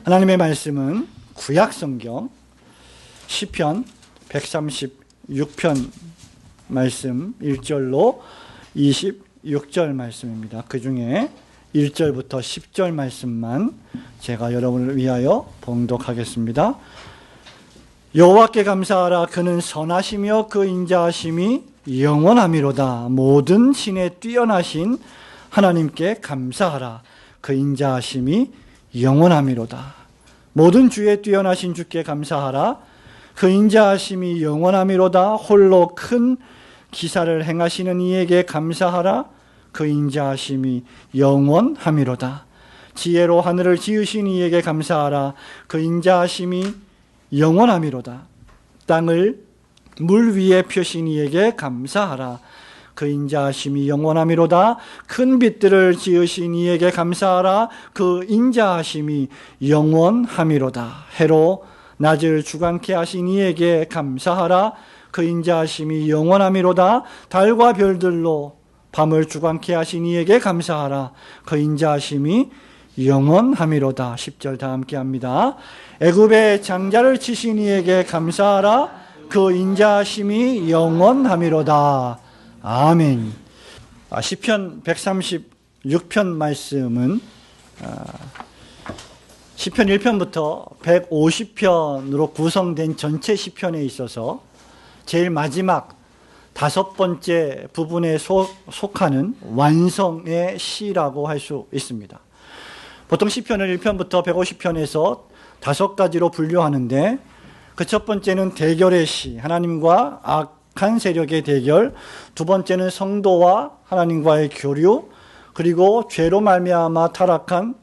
하나님의 말씀은 구약성경 시편 136편 말씀 1절로 26절 말씀입니다. 그 중에 1절부터 10절 말씀만 제가 여러분을 위하여 봉독하겠습니다. 여호와께 감사하라. 그는 선하시며 그 인자하심이 영원하미로다. 모든 신에 뛰어나신 하나님께 감사하라. 그 인자하심이 영원하미로다. 모든 주에 뛰어나신 주께 감사하라. 그 인자하심이 영원하미로다. 홀로 큰 기사를 행하시는 이에게 감사하라. 그 인자하심이 영원하미로다. 지혜로 하늘을 지으신 이에게 감사하라. 그 인자하심이 영원하미로다. 땅을 물 위에 펴신 이에게 감사하라. 그 인자하심이 영원하미로다. 큰 빛들을 지으신 이에게 감사하라. 그 인자하심이 영원하미로다. 해로 낮을 주관케 하신 이에게 감사하라. 그 인자하심이 영원하미로다. 달과 별들로 밤을 주관케 하신 이에게 감사하라. 그 인자하심이 영원하미로다. 10절 다 함께 합니다. 애굽의 장자를 치신 이에게 감사하라. 그 인자하심이 영원하미로다. 아멘. 시편 136편 말씀은 시편 1편부터 150편으로 구성된 전체 시편에 있어서 제일 마지막 5번째 부분에 속하는 완성의 시라고 할 수 있습니다. 보통 시편을 1편부터 150편에서 5가지로 분류하는데 그 첫 번째는 대결의 시, 하나님과 악한 세력의 대결. 두 번째는 성도와 하나님과의 교류, 그리고 죄로 말미암아 타락한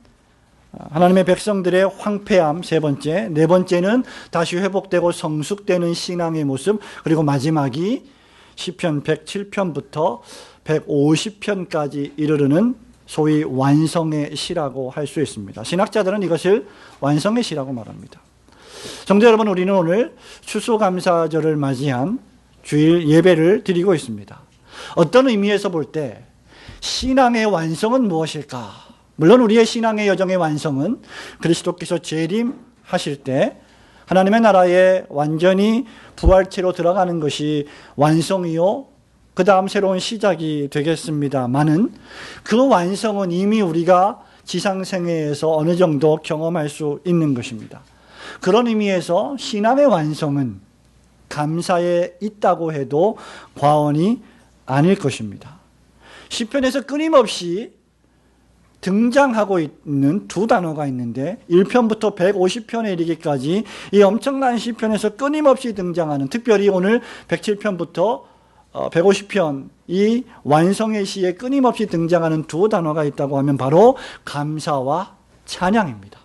하나님의 백성들의 황폐함, 세 번째. 네 번째는 다시 회복되고 성숙되는 신앙의 모습, 그리고 마지막이 시편 107편부터 150편까지 이르르는 소위 완성의 시라고 할 수 있습니다. 신학자들은 이것을 완성의 시라고 말합니다. 성도 여러분, 우리는 오늘 추수감사절을 맞이한 주일 예배를 드리고 있습니다. 어떤 의미에서 볼 때 신앙의 완성은 무엇일까? 물론 우리의 신앙의 여정의 완성은 그리스도께서 재림하실 때 하나님의 나라에 완전히 부활체로 들어가는 것이 완성이요, 그 다음 새로운 시작이 되겠습니다마는 그 완성은 이미 우리가 지상생애에서 어느 정도 경험할 수 있는 것입니다. 그런 의미에서 신앙의 완성은 감사에 있다고 해도 과언이 아닐 것입니다. 시편에서 끊임없이 등장하고 있는 두 단어가 있는데 1편부터 150편에 이르기까지 이 엄청난 시편에서 끊임없이 등장하는, 특별히 오늘 107편부터 150편 이 완성의 시에 끊임없이 등장하는 두 단어가 있다고 하면 바로 감사와 찬양입니다.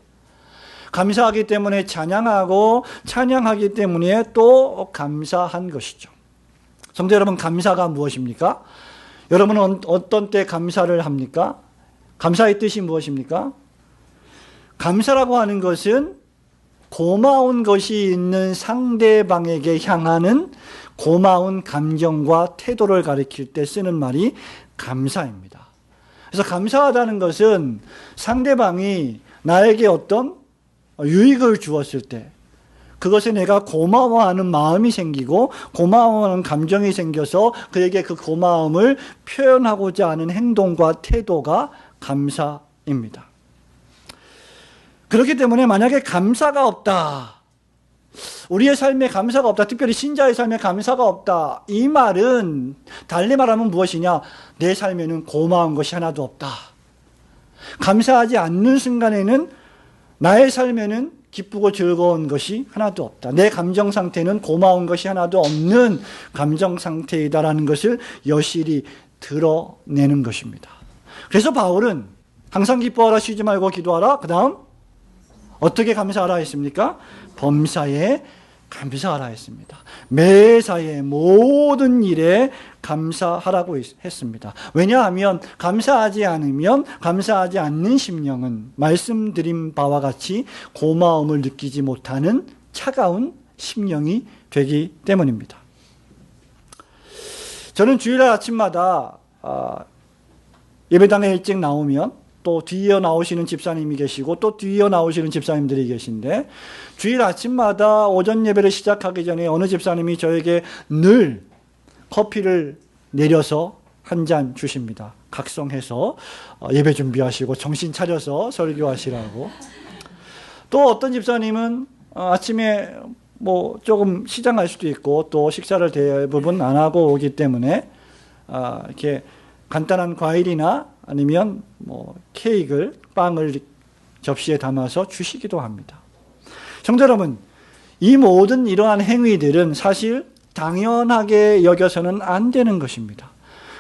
감사하기 때문에 찬양하고, 찬양하기 때문에 또 감사한 것이죠. 성도 여러분, 감사가 무엇입니까? 여러분은 어떤 때 감사를 합니까? 감사의 뜻이 무엇입니까? 감사라고 하는 것은 고마운 것이 있는 상대방에게 향하는 고마운 감정과 태도를 가리킬 때 쓰는 말이 감사입니다. 그래서 감사하다는 것은 상대방이 나에게 어떤 유익을 주었을 때 그것에 내가 고마워하는 마음이 생기고 고마워하는 감정이 생겨서 그에게 그 고마움을 표현하고자 하는 행동과 태도가 감사입니다. 그렇기 때문에 만약에 감사가 없다, 우리의 삶에 감사가 없다, 특별히 신자의 삶에 감사가 없다, 이 말은 달리 말하면 무엇이냐? 내 삶에는 고마운 것이 하나도 없다. 감사하지 않는 순간에는 나의 삶에는 기쁘고 즐거운 것이 하나도 없다. 내 감정 상태는 고마운 것이 하나도 없는 감정 상태이다라는 것을 여실히 드러내는 것입니다. 그래서 바울은 항상 기뻐하라, 쉬지 말고 기도하라, 그 다음 어떻게 감사하라 했습니까? 범사에 감사하라 했습니다. 매사에 모든 일에 감사하라고 했습니다. 왜냐하면 감사하지 않으면, 감사하지 않는 심령은 말씀드린 바와 같이 고마움을 느끼지 못하는 차가운 심령이 되기 때문입니다. 저는 주일날 아침마다 예배당에 일찍 나오면 또 뒤이어 나오시는 집사님이 계시고 또 뒤이어 나오시는 집사님들이 계신데, 주일 아침마다 오전 예배를 시작하기 전에 어느 집사님이 저에게 늘 커피를 내려서 한 잔 주십니다. 각성해서 예배 준비하시고 정신 차려서 설교하시라고. 또 어떤 집사님은 아침에 뭐 조금 시장 갈 수도 있고 또 식사를 대부분 안 하고 오기 때문에 이렇게 간단한 과일이나 아니면 뭐 케이크를, 빵을 접시에 담아서 주시기도 합니다. 성도 여러분, 이 모든 이러한 행위들은 사실 당연하게 여겨서는 안 되는 것입니다.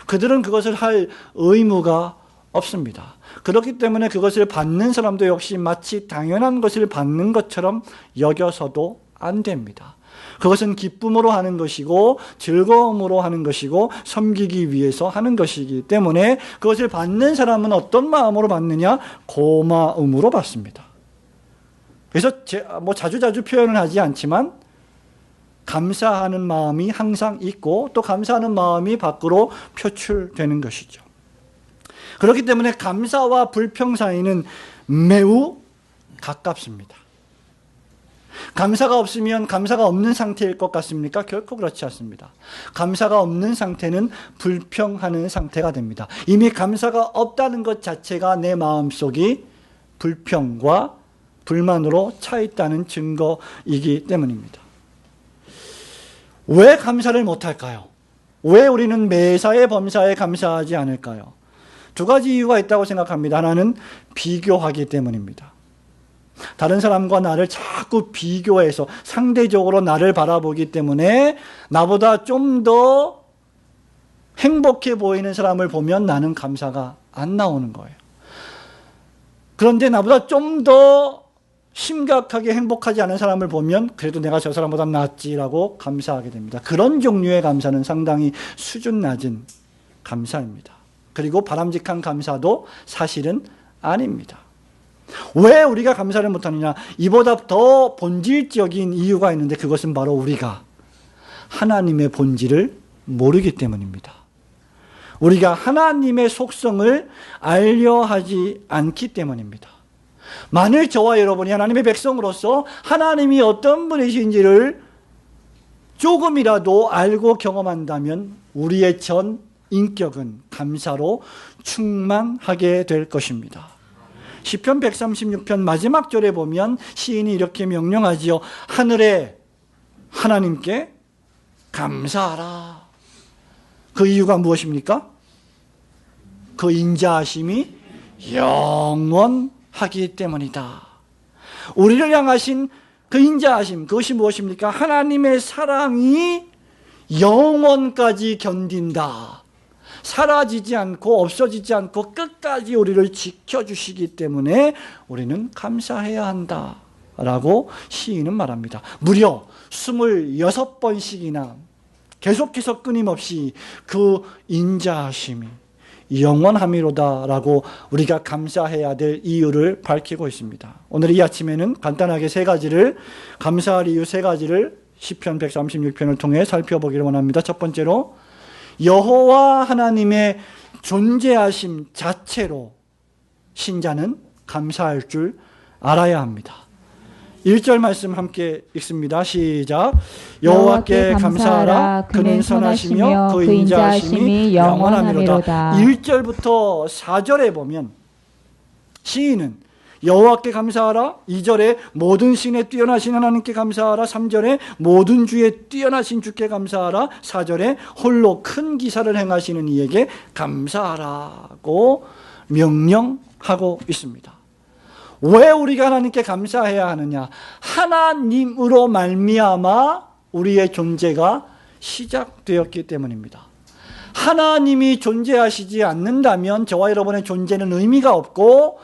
그들은 그것을 할 의무가 없습니다. 그렇기 때문에 그것을 받는 사람도 역시 마치 당연한 것을 받는 것처럼 여겨서도 안 됩니다. 그것은 기쁨으로 하는 것이고 즐거움으로 하는 것이고 섬기기 위해서 하는 것이기 때문에 그것을 받는 사람은 어떤 마음으로 받느냐? 고마움으로 받습니다. 그래서 뭐 자주자주 표현을 하지 않지만 감사하는 마음이 항상 있고 또 감사하는 마음이 밖으로 표출되는 것이죠. 그렇기 때문에 감사와 불평 사이는 매우 가깝습니다. 감사가 없으면 감사가 없는 상태일 것 같습니까? 결코 그렇지 않습니다. 감사가 없는 상태는 불평하는 상태가 됩니다. 이미 감사가 없다는 것 자체가 내 마음속이 불평과 불만으로 차 있다는 증거이기 때문입니다. 왜 감사를 못할까요? 왜 우리는 매사에 범사에 감사하지 않을까요? 두 가지 이유가 있다고 생각합니다. 하나는 비교하기 때문입니다. 다른 사람과 나를 자꾸 비교해서 상대적으로 나를 바라보기 때문에 나보다 좀 더 행복해 보이는 사람을 보면 나는 감사가 안 나오는 거예요. 그런데 나보다 좀 더 심각하게 행복하지 않은 사람을 보면 그래도 내가 저 사람보다 낫지라고 감사하게 됩니다. 그런 종류의 감사는 상당히 수준 낮은 감사입니다. 그리고 바람직한 감사도 사실은 아닙니다. 왜 우리가 감사를 못하느냐? 이보다 더 본질적인 이유가 있는데 그것은 바로 우리가 하나님의 본질을 모르기 때문입니다. 우리가 하나님의 속성을 알려 하지 않기 때문입니다. 만일 저와 여러분이 하나님의 백성으로서 하나님이 어떤 분이신지를 조금이라도 알고 경험한다면 우리의 전 인격은 감사로 충만하게 될 것입니다. 시편 136편 마지막 절에 보면 시인이 이렇게 명령하지요. 하늘에 하나님께 감사하라. 그 이유가 무엇입니까? 그 인자하심이 영원하기 때문이다. 우리를 향하신 그 인자하심, 그것이 무엇입니까? 하나님의 사랑이 영원까지 견딘다. 사라지지 않고 없어지지 않고 끝까지 우리를 지켜주시기 때문에 우리는 감사해야 한다라고 시인은 말합니다. 무려 26번씩이나 계속해서 끊임없이 그 인자하심이 영원함이로다라고 우리가 감사해야 될 이유를 밝히고 있습니다. 오늘 이 아침에는 간단하게 감사할 이유 세 가지를 시편 136편을 통해 살펴보기를 원합니다. 첫 번째로 여호와 하나님의 존재하심 자체로 신자는 감사할 줄 알아야 합니다. 1절 말씀 함께 읽습니다. 시작. 여호와께 감사하라. 그는 선하시며 그 인자하심이 영원하미로다. 1절부터 4절에 보면 시인은 여호와께 감사하라. 2절에 모든 신에 뛰어나신 하나님께 감사하라. 3절에 모든 주에 뛰어나신 주께 감사하라. 4절에 홀로 큰 기사를 행하시는 이에게 감사하라고 명령하고 있습니다. 왜 우리가 하나님께 감사해야 하느냐? 하나님으로 말미암아 우리의 존재가 시작되었기 때문입니다. 하나님이 존재하시지 않는다면 저와 여러분의 존재는 의미가 없고,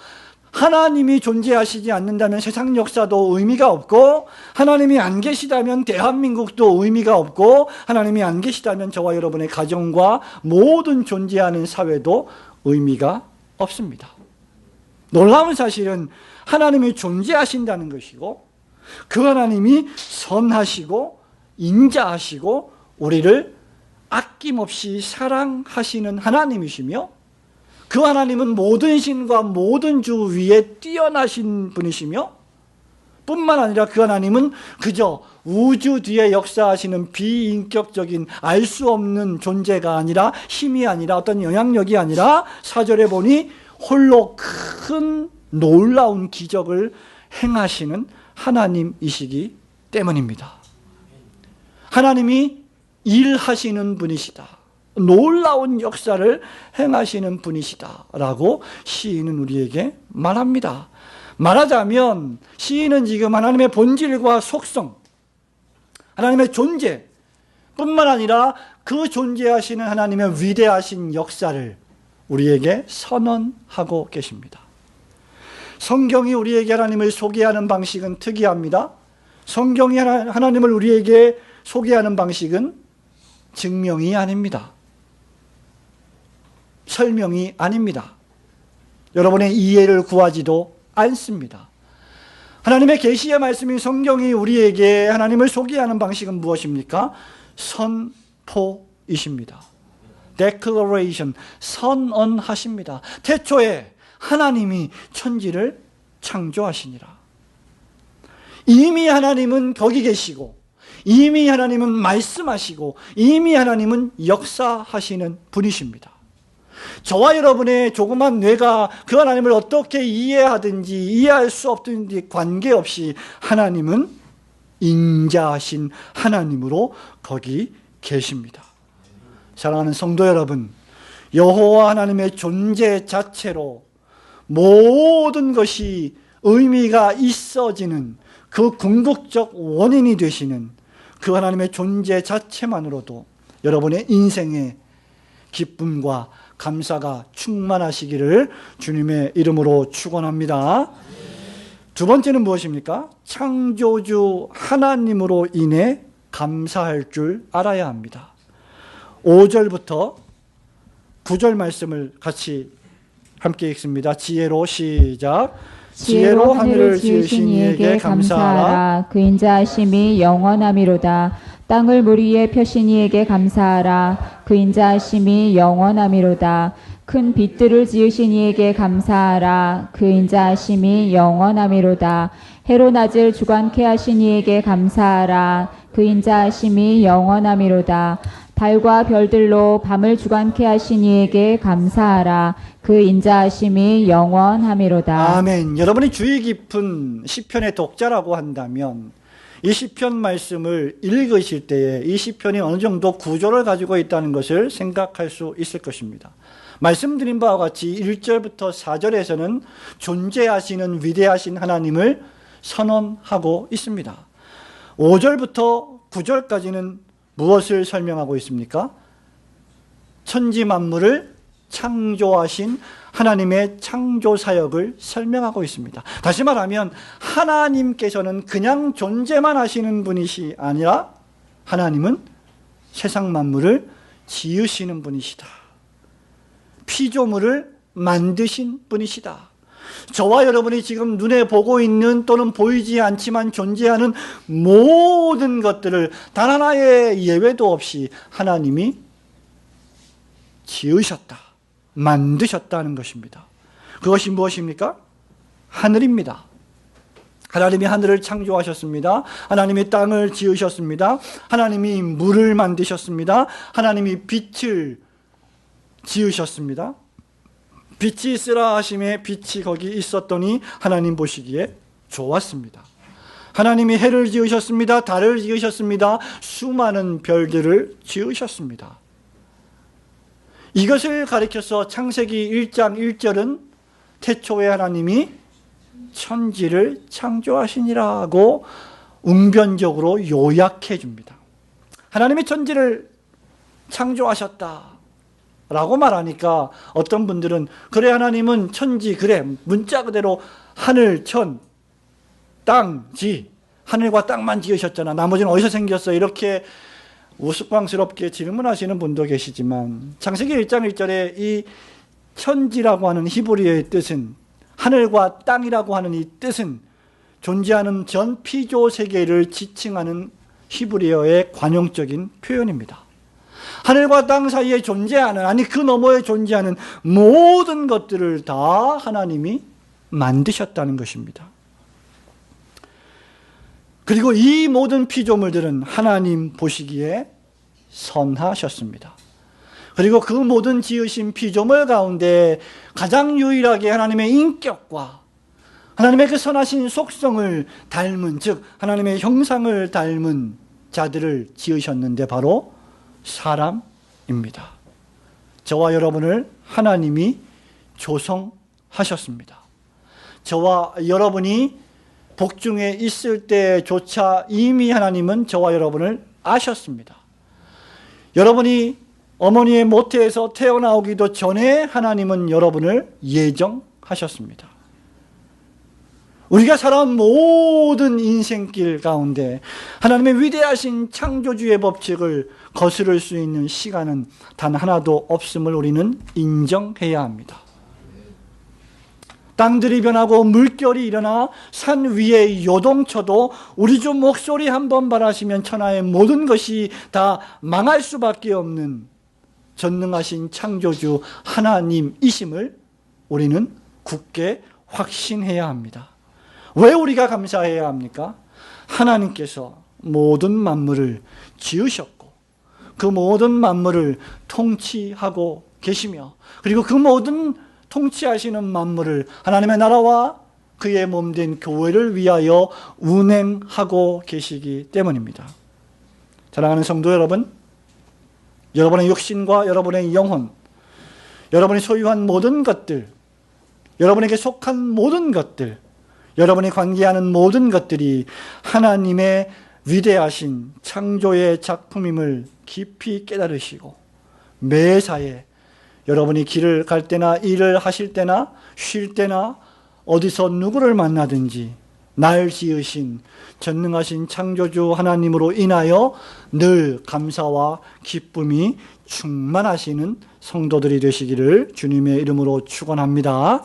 하나님이 존재하시지 않는다면 세상 역사도 의미가 없고, 하나님이 안 계시다면 대한민국도 의미가 없고, 하나님이 안 계시다면 저와 여러분의 가정과 모든 존재하는 사회도 의미가 없습니다. 놀라운 사실은 하나님이 존재하신다는 것이고, 그 하나님이 선하시고 인자하시고 우리를 아낌없이 사랑하시는 하나님이시며, 그 하나님은 모든 신과 모든 주 위에 뛰어나신 분이시며 뿐만 아니라 그 하나님은 그저 우주 뒤에 역사하시는 비인격적인 알 수 없는 존재가 아니라, 힘이 아니라, 어떤 영향력이 아니라 4절에 보니 홀로 큰 놀라운 기적을 행하시는 하나님이시기 때문입니다. 하나님이 일하시는 분이시다, 놀라운 역사를 행하시는 분이시다 라고 시인은 우리에게 말합니다. 말하자면 시인은 지금 하나님의 본질과 속성, 하나님의 존재 뿐만 아니라 그 존재하시는 하나님의 위대하신 역사를 우리에게 선언하고 계십니다. 성경이 우리에게 하나님을 소개하는 방식은 특이합니다. 성경이 하나님을 우리에게 소개하는 방식은 증명이 아닙니다. 설명이 아닙니다. 여러분의 이해를 구하지도 않습니다. 하나님의 계시의 말씀인 성경이 우리에게 하나님을 소개하는 방식은 무엇입니까? 선포이십니다. Declaration, 선언하십니다. 태초에 하나님이 천지를 창조하시니라. 이미 하나님은 거기 계시고, 이미 하나님은 말씀하시고, 이미 하나님은 역사하시는 분이십니다. 저와 여러분의 조그만 뇌가 그 하나님을 어떻게 이해하든지 이해할 수 없든지 관계없이 하나님은 인자하신 하나님으로 거기 계십니다. 사랑하는 성도 여러분, 여호와 하나님의 존재 자체로 모든 것이 의미가 있어지는 그 궁극적 원인이 되시는 그 하나님의 존재 자체만으로도 여러분의 인생에 기쁨과 감사가 충만하시기를 주님의 이름으로 축원합니다. 두 번째는 무엇입니까? 창조주 하나님으로 인해 감사할 줄 알아야 합니다. 5절부터 9절 말씀을 같이 함께 읽습니다. 지혜로 시작. 지혜로 하늘을 지으신 이에게 감사하라. 그 인자하심이 영원함이로다. 땅을 물 위에 펴신 이에게 감사하라. 그 인자하심이 영원함이로다. 큰 빛들을 지으신 이에게 감사하라. 그 인자하심이 영원함이로다. 해로 낮을 주관케 하신 이에게 감사하라. 그 인자하심이 영원함이로다. 달과 별들로 밤을 주관케 하신 이에게 감사하라. 그 인자하심이 영원함이로다. 아멘. 여러분이 주의 깊은 시편의 독자라고 한다면 이 시편 말씀을 읽으실 때에 이 시편이 어느 정도 구조를 가지고 있다는 것을 생각할 수 있을 것입니다. 말씀드린 바와 같이 1절부터 4절에서는 존재하시는 위대하신 하나님을 선언하고 있습니다. 5절부터 9절까지는 무엇을 설명하고 있습니까? 천지 만물을 창조하신 하나님의 창조 사역을 설명하고 있습니다. 다시 말하면 하나님께서는 그냥 존재만 하시는 분이시 아니라 하나님은 세상 만물을 지으시는 분이시다. 피조물을 만드신 분이시다. 저와 여러분이 지금 눈에 보고 있는 또는 보이지 않지만 존재하는 모든 것들을 단 하나의 예외도 없이 하나님이 지으셨다, 만드셨다는 것입니다. 그것이 무엇입니까? 하늘입니다. 하나님이 하늘을 창조하셨습니다. 하나님이 땅을 지으셨습니다. 하나님이 물을 만드셨습니다. 하나님이 빛을 지으셨습니다. 빛이 있으라 하심에 빛이 거기 있었더니 하나님 보시기에 좋았습니다. 하나님이 해를 지으셨습니다. 달을 지으셨습니다. 수많은 별들을 지으셨습니다. 이것을 가리켜서 창세기 1장 1절은 태초에 하나님이 천지를 창조하시니라고 웅변적으로 요약해 줍니다. 하나님이 천지를 창조하셨다 라고 말하니까 어떤 분들은 그래 하나님은 천지, 그래 문자 그대로 하늘, 천, 땅, 지, 하늘과 땅만 지으셨잖아, 나머지는 어디서 생겼어, 이렇게 우스꽝스럽게 질문하시는 분도 계시지만 창세기 1장 1절에 이 천지라고 하는 히브리어의 뜻은, 하늘과 땅이라고 하는 이 뜻은 존재하는 전 피조 세계를 지칭하는 히브리어의 관용적인 표현입니다. 하늘과 땅 사이에 존재하는, 아니 그 너머에 존재하는 모든 것들을 다 하나님이 만드셨다는 것입니다. 그리고 이 모든 피조물들은 하나님 보시기에 선하셨습니다. 그리고 그 모든 지으신 피조물 가운데 가장 유일하게 하나님의 인격과 하나님의 그 선하신 속성을 닮은, 즉 하나님의 형상을 닮은 자들을 지으셨는데 바로 사람입니다. 저와 여러분을 하나님이 조성하셨습니다. 저와 여러분이 복중에 있을 때조차 이미 하나님은 저와 여러분을 아셨습니다. 여러분이 어머니의 모태에서 태어나오기도 전에 하나님은 여러분을 예정하셨습니다. 우리가 살아온 모든 인생길 가운데 하나님의 위대하신 창조주의 법칙을 거스를 수 있는 시간은 단 하나도 없음을 우리는 인정해야 합니다. 땅들이 변하고 물결이 일어나 산 위에 요동쳐도 우리 주 목소리 한번 바라시면 천하의 모든 것이 다 망할 수밖에 없는 전능하신 창조주 하나님이심을 우리는 굳게 확신해야 합니다. 왜 우리가 감사해야 합니까? 하나님께서 모든 만물을 지으셨고 그 모든 만물을 통치하고 계시며, 그리고 그 모든 통치하시는 만물을 하나님의 나라와 그의 몸된 교회를 위하여 운행하고 계시기 때문입니다. 사랑하는 성도 여러분, 여러분의 육신과 여러분의 영혼, 여러분이 소유한 모든 것들, 여러분에게 속한 모든 것들, 여러분이 관계하는 모든 것들이 하나님의 위대하신 창조의 작품임을 깊이 깨달으시고, 매사에 여러분이 길을 갈 때나 일을 하실 때나 쉴 때나 어디서 누구를 만나든지 날 지으신 전능하신 창조주 하나님으로 인하여 늘 감사와 기쁨이 충만하시는 성도들이 되시기를 주님의 이름으로 축원합니다.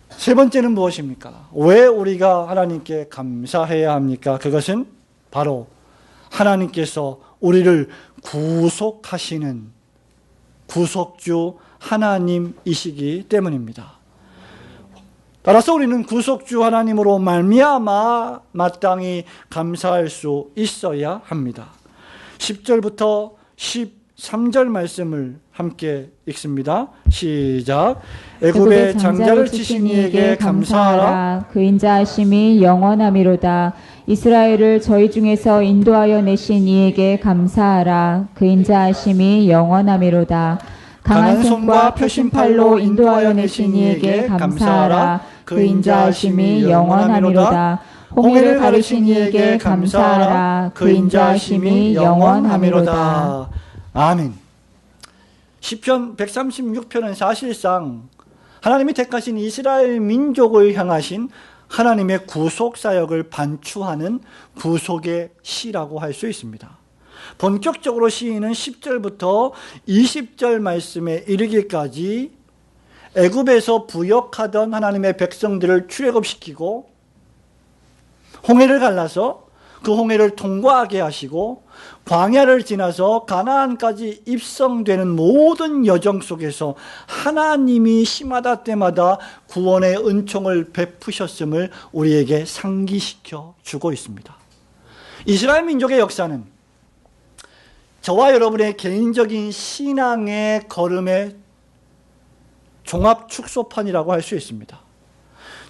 세 번째는 무엇입니까? 왜 우리가 하나님께 감사해야 합니까? 그것은 바로 하나님께서 우리를 구속하시는 구속주 하나님이시기 때문입니다. 따라서 우리는 구속주 하나님으로 말미암아 마땅히 감사할 수 있어야 합니다. 10절부터 13절 말씀을 함께 읽습니다. 시작. 애굽의 장자를 치신 이에게 감사하라. 그 인자하심이 영원하미로다. 이스라엘을 저희 중에서 인도하여 내신 이에게 감사하라. 그 인자하심이 영원하미로다. 강한 손과 표심팔로 인도하여 내신 이에게 감사하라. 그 인자하심이 영원하미로다. 홍해를 가르신 이에게 감사하라. 그 인자하심이 영원하미로다. 아멘. 시편 136편은 사실상 하나님이 택하신 이스라엘 민족을 향하신 하나님의 구속 사역을 반추하는 구속의 시라고 할 수 있습니다. 본격적으로 시인은 10절부터 20절 말씀에 이르기까지 애굽에서 부역하던 하나님의 백성들을 출애굽시키고 홍해를 갈라서 그 홍해를 통과하게 하시고 광야를 지나서 가나안까지 입성되는 모든 여정 속에서 하나님이 시마다 때마다 구원의 은총을 베푸셨음을 우리에게 상기시켜 주고 있습니다. 이스라엘 민족의 역사는 저와 여러분의 개인적인 신앙의 걸음의 종합 축소판이라고 할 수 있습니다.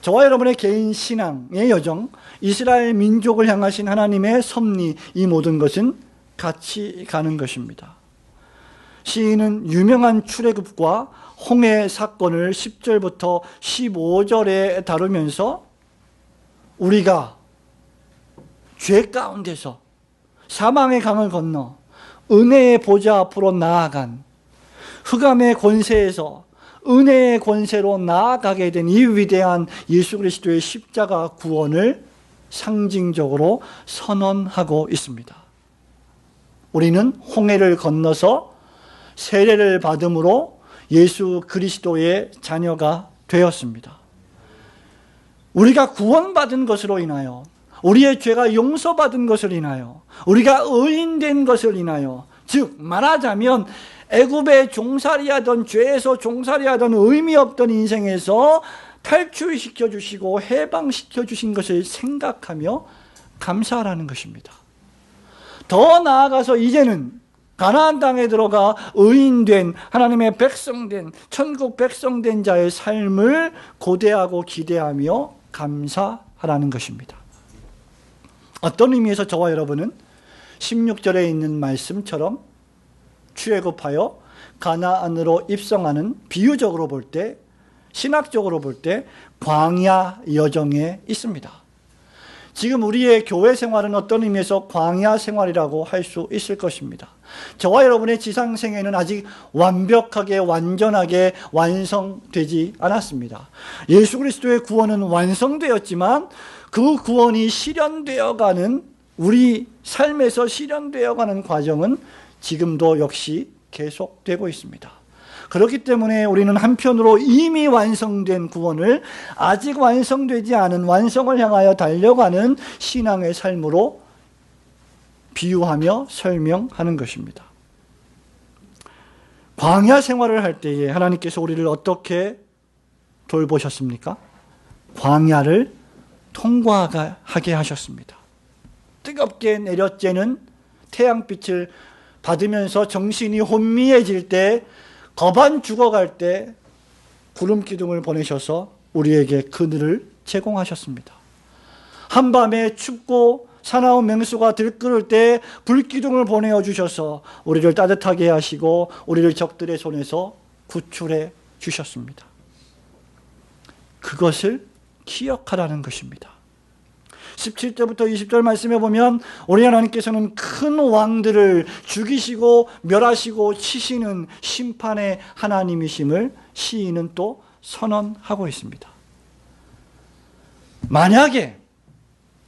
저와 여러분의 개인 신앙의 여정, 이스라엘 민족을 향하신 하나님의 섭리, 이 모든 것은 같이 가는 것입니다. 시인은 유명한 출애굽과 홍해 사건을 10절부터 15절에 다루면서 우리가 죄 가운데서 사망의 강을 건너 은혜의 보좌 앞으로 나아간 흑암의 권세에서 은혜의 권세로 나아가게 된 이 위대한 예수 그리스도의 십자가 구원을 상징적으로 선언하고 있습니다. 우리는 홍해를 건너서 세례를 받음으로 예수 그리스도의 자녀가 되었습니다. 우리가 구원받은 것으로 인하여, 우리의 죄가 용서받은 것을 인하여, 우리가 의인된 것을 인하여 즉 말하자면 애굽의 종살이하던 죄에서 종살이하던 의미 없던 인생에서 탈출시켜 주시고 해방시켜 주신 것을 생각하며 감사하라는 것입니다. 더 나아가서 이제는 가나안 땅에 들어가 의인된 하나님의 백성된 천국 백성된 자의 삶을 고대하고 기대하며 감사하라는 것입니다. 어떤 의미에서 저와 여러분은 16절에 있는 말씀처럼 출애굽하여 가나안으로 입성하는, 비유적으로 볼 때, 신학적으로 볼 때 광야 여정에 있습니다. 지금 우리의 교회 생활은 어떤 의미에서 광야 생활이라고 할 수 있을 것입니다. 저와 여러분의 지상생애는 아직 완벽하게 완전하게 완성되지 않았습니다. 예수 그리스도의 구원은 완성되었지만 그 구원이 실현되어가는, 우리 삶에서 실현되어가는 과정은 지금도 역시 계속되고 있습니다. 그렇기 때문에 우리는 한편으로 이미 완성된 구원을 아직 완성되지 않은, 완성을 향하여 달려가는 신앙의 삶으로 비유하며 설명하는 것입니다. 광야 생활을 할 때에 하나님께서 우리를 어떻게 돌보셨습니까? 광야를 통과하게 하셨습니다. 뜨겁게 내려쬐는 태양빛을 받으면서 정신이 혼미해질 때, 거반 죽어갈 때 구름 기둥을 보내셔서 우리에게 그늘을 제공하셨습니다. 한밤에 춥고 사나운 맹수가 들끓을 때 불기둥을 보내어 주셔서 우리를 따뜻하게 하시고 우리를 적들의 손에서 구출해 주셨습니다. 그것을 기억하라는 것입니다. 17절부터 20절 말씀에 보면 우리 하나님께서는 큰 왕들을 죽이시고 멸하시고 치시는 심판의 하나님이심을 시인은 또 선언하고 있습니다. 만약에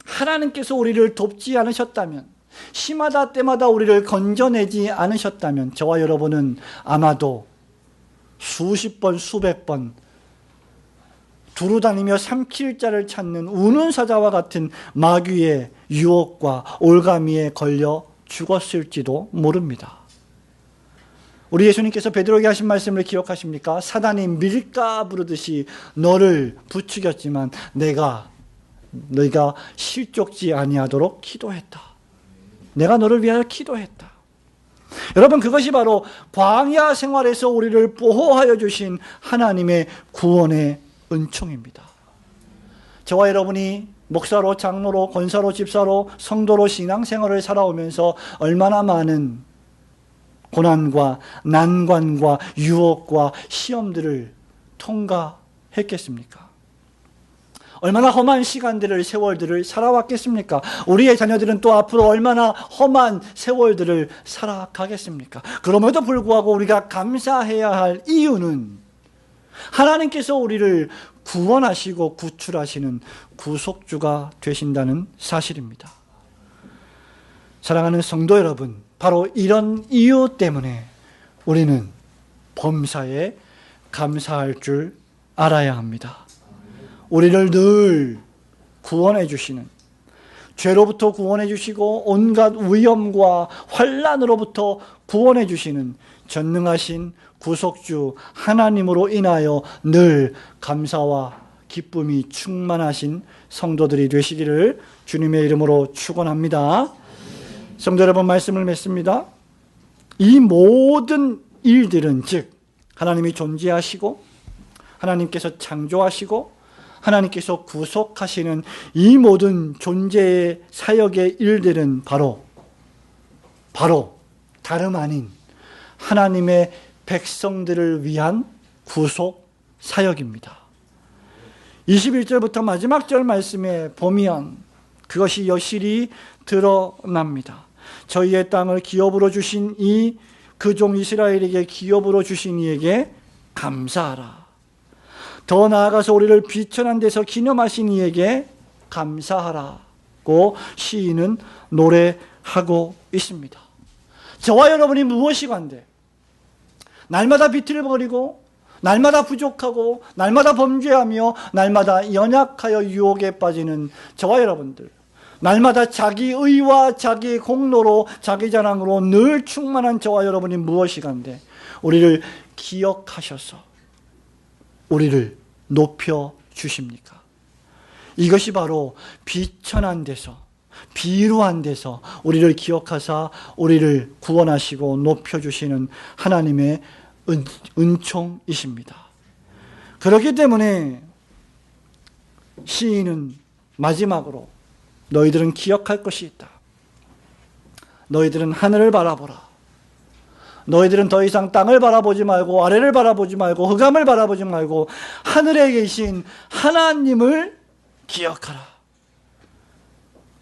하나님께서 우리를 돕지 않으셨다면, 시마다 때마다 우리를 건져내지 않으셨다면 저와 여러분은 아마도 수십 번 수백 번 두루다니며 삼킬 자를 찾는 우는 사자와 같은 마귀의 유혹과 올가미에 걸려 죽었을지도 모릅니다. 우리 예수님께서 베드로에게 하신 말씀을 기억하십니까? 사단이 밀가 부르듯이 너를 부추겼지만 너희가 실족지 아니하도록 기도했다. 내가 너를 위하여 기도했다. 여러분, 그것이 바로 광야 생활에서 우리를 보호하여 주신 하나님의 구원의 은총입니다. 저와 여러분이 목사로, 장로로, 권사로, 집사로, 성도로 신앙생활을 살아오면서 얼마나 많은 고난과 난관과 유혹과 시험들을 통과했겠습니까? 얼마나 험한 시간들을, 세월들을 살아왔겠습니까? 우리의 자녀들은 또 앞으로 얼마나 험한 세월들을 살아가겠습니까? 그럼에도 불구하고 우리가 감사해야 할 이유는 하나님께서 우리를 구원하시고 구출하시는 구속주가 되신다는 사실입니다. 사랑하는 성도 여러분, 바로 이런 이유 때문에 우리는 범사에 감사할 줄 알아야 합니다. 우리를 늘 구원해 주시는, 죄로부터 구원해 주시고 온갖 위험과 환난으로부터 구원해 주시는 전능하신 구속주 하나님으로 인하여 늘 감사와 기쁨이 충만하신 성도들이 되시기를 주님의 이름으로 축원합니다. 성도 여러분, 말씀을 맺습니다. 이 모든 일들은, 즉 하나님이 존재하시고 하나님께서 창조하시고 하나님께서 구속하시는 이 모든 존재의 사역의 일들은 바로 다름 아닌 하나님의 백성들을 위한 구속 사역입니다. 21절부터 마지막 절 말씀에 보면 그것이 여실히 드러납니다. 저희의 땅을 기업으로 주신 이 그 종 이스라엘에게 기업으로 주신 이에게 감사하라. 더 나아가서 우리를 비천한 데서 기념하신 이에게 감사하라고 시인은 노래하고 있습니다. 저와 여러분이 무엇이간데 날마다 비틀거리고 날마다 부족하고 날마다 범죄하며 날마다 연약하여 유혹에 빠지는 저와 여러분들, 날마다 자기 의와 자기 공로로 자기 자랑으로 늘 충만한 저와 여러분이 무엇이간데 우리를 기억하셔서 우리를 높여 주십니까? 이것이 바로 비천한 데서 비루한 데서 우리를 기억하사 우리를 구원하시고 높여주시는 하나님의 은총이십니다. 그렇기 때문에 시인은 마지막으로 너희들은 기억할 것이 있다. 너희들은 하늘을 바라보라. 너희들은 더 이상 땅을 바라보지 말고 아래를 바라보지 말고 흑암을 바라보지 말고 하늘에 계신 하나님을 기억하라.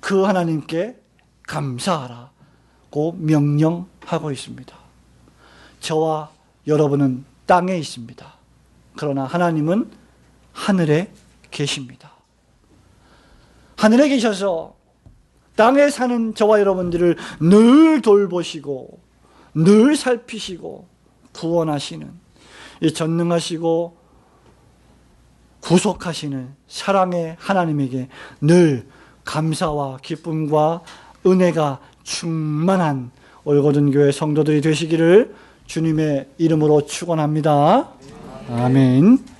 그 하나님께 감사하라고 명령하고 있습니다. 저와 여러분은 땅에 있습니다. 그러나 하나님은 하늘에 계십니다. 하늘에 계셔서 땅에 사는 저와 여러분들을 늘 돌보시고 늘 살피시고 구원하시는 이 전능하시고 구속하시는 사랑의 하나님에게 늘 감사와 기쁨과 은혜가 충만한 올고든 교회 성도들이 되시기를 주님의 이름으로 축원합니다. 아멘.